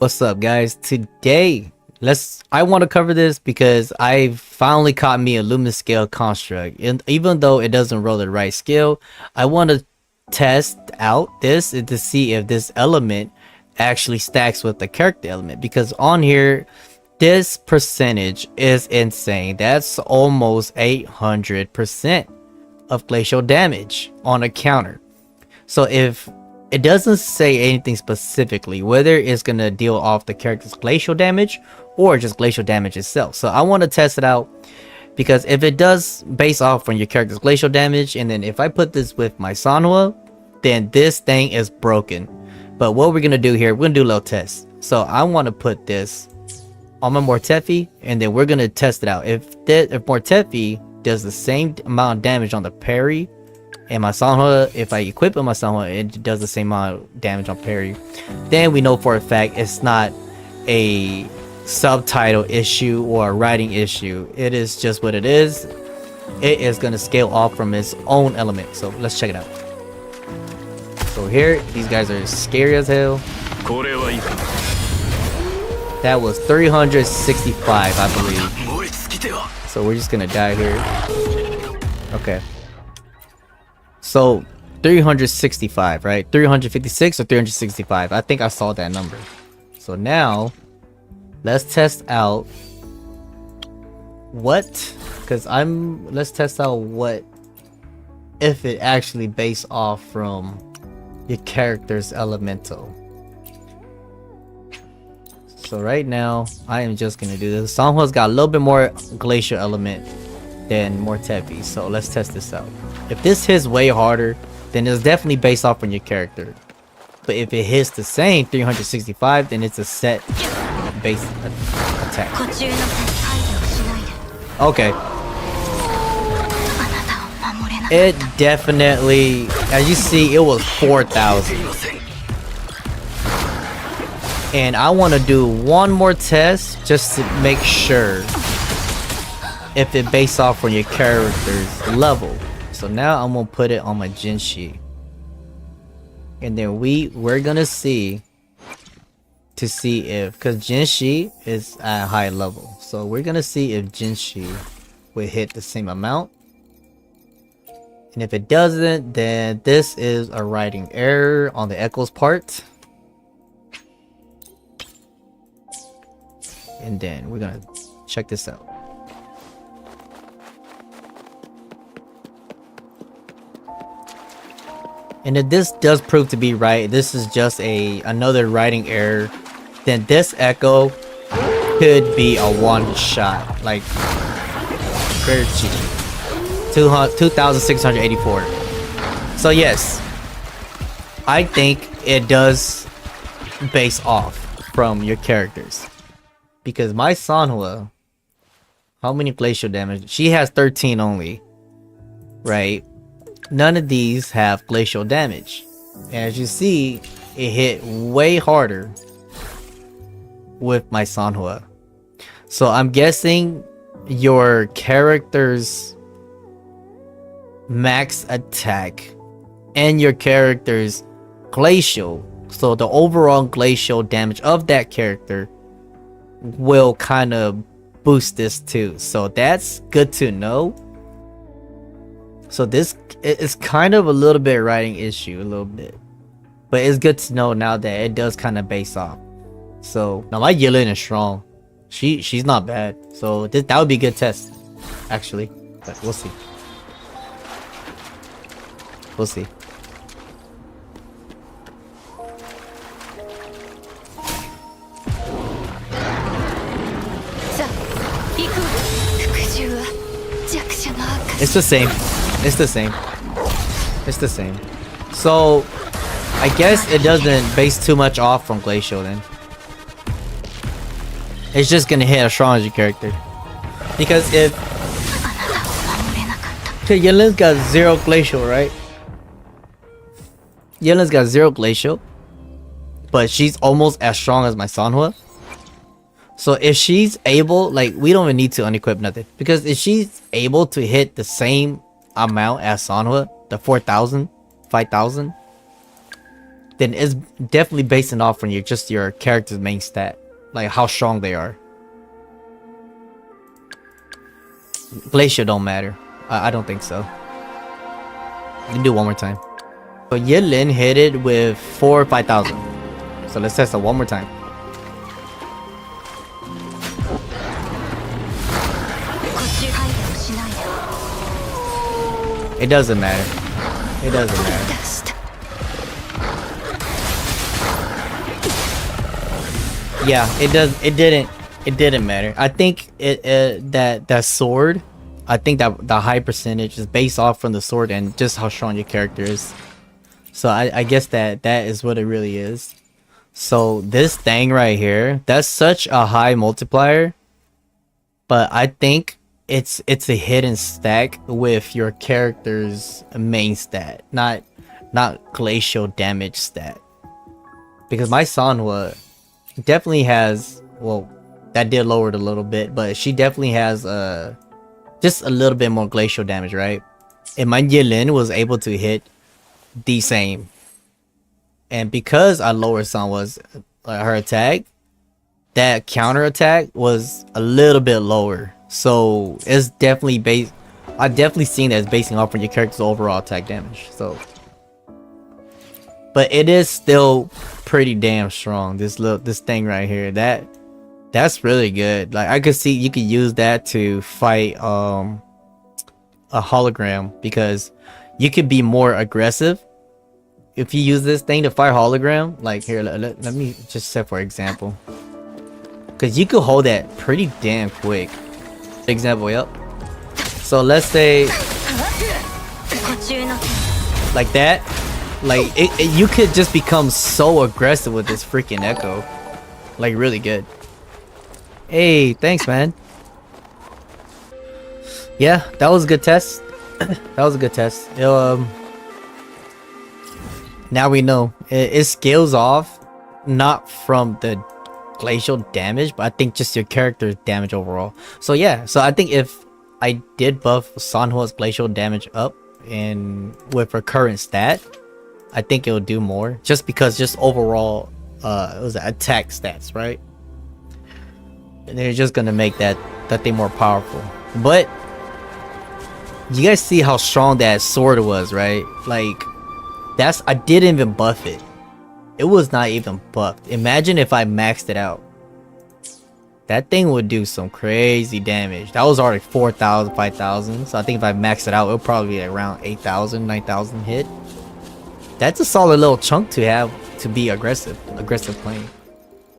What's up, guys? Today, I want to cover this because I finally caught me a Lumiscale construct, and even though it doesn't roll the right skill, I want to test out this to see if this element actually stacks with the character element, because on here this percentage is insane. That's almost 800% of glacial damage on a counter. So if it doesn't say anything specifically whether it's gonna deal off the character's glacial damage or just glacial damage itself. So I want to test it out, because if it does base off on your character's glacial damage, and then if I put this with my Sanhua, then this thing is broken. But what we're gonna do here, we're gonna do a little test. So I want to put this on my Mortefi, and then we're gonna test it out. If Mortefi does the same amount of damage on the parry, and my Sanhua, if I equip it my Sanhua, it does the same amount of damage on parry, then we know for a fact it's not a subtitle issue or a writing issue. It is just what it is. It is going to scale off from its own element. So let's check it out. So here, these guys are scary as hell. That was 365, I believe. So we're just going to die here. Okay. So 365, right? 356 or 365. I think I saw that number. So now let's test out let's test out what if it actually based off from your character's elemental. So right now I am just gonna do this. Sanhua's got a little bit more glacial element than Mortefi, so let's test this out. If this hits way harder, then it's definitely based off on your character. But if it hits the same 365, then it's a set base attack. Okay. It definitely, as you see, it was 4,000. And I want to do one more test just to make sure if it based off on your character's level. So now I'm gonna put it on my Jinshi, and then we're gonna see if, because Jinshi is at a high level, so we're gonna see if Jinshi will hit the same amount. And if it doesn't, then this is a writing error on the Echo's part. And then we're gonna check this out. And if this does prove to be right, this is just another writing error, then this Echo could be a one shot, like very cheap. 2,684. So yes, I think it does base off from your characters, because my Sanhua, how many glacial damage? She has 13 only, right? None of these have glacial damage. And as you see, it hit way harder with my Sanhua. So I'm guessing your character's max attack and your character's glacial, so the overall glacial damage of that character, will kind of boost this too. So that's good to know. So this is kind of a little bit writing issue, a little bit, but it's good to know now that it does kind of base off. So now my Yilin is strong. She's not bad. So that would be a good test, actually. But we'll see. We'll see. It's the same. It's the same. It's the same. So I guess it doesn't base too much off from glacial then. It's just gonna hit as strong as your character. Because if Yelin's got 0 glacial, right? Yelin's got 0 glacial, but she's almost as strong as my Sanhua. So if she's able, like, we don't even need to unequip nothing, because if she's able to hit the same amount as Sanhua, the 4,000, 5,000, then it's definitely basing off on just your character's main stat, like how strong they are. Glacial don't matter. I don't think so. You can do one more time. So Yilin hit it with 4 or 5,000. So let's test it one more time. It doesn't matter. It doesn't matter. Yeah, it didn't matter. I think that sword, I think that the high percentage is based off from the sword and just how strong your character is. So I guess that is what it really is. So this thing right here, that's such a high multiplier, but I think it's a hidden stack with your character's main stat, not glacial damage stat. Because my Sanhua definitely has, well, that did lower it a little bit, but she definitely has just a little bit more glacial damage, right? And my Yilin was able to hit the same. And because I lowered Sanhua's her attack, that counter attack was a little bit lower. So it's definitely based, I definitely seen that it's basing off on your character's overall attack damage. So, but it is still pretty damn strong. This thing right here, that's really good. Like I could see you could use that to fight a hologram, because you could be more aggressive if you use this thing to fight hologram. Like here, let me just set for example, because you could hold that pretty damn quick. Example, yep. So let's say like that. Like you could just become so aggressive with this freaking echo, like really good. Hey, thanks, man. Yeah, that was a good test. That was a good test. Now we know it scales off, not from the glacial damage, but I think just your character's damage overall. So yeah, so I think if I did buff Sanhua's glacial damage up and with her current stat, I think it'll do more, just because just overall it was attack stats, right? And they're just gonna make that thing more powerful. But you guys see how strong that sword was, right? Like I didn't even buff it. It was not even buffed. Imagine if I maxed it out. That thing would do some crazy damage. That was already 4,000, 5,000. So I think if I maxed it out, it'll probably be around 8,000, 9,000 hit. That's a solid little chunk to have to be aggressive playing.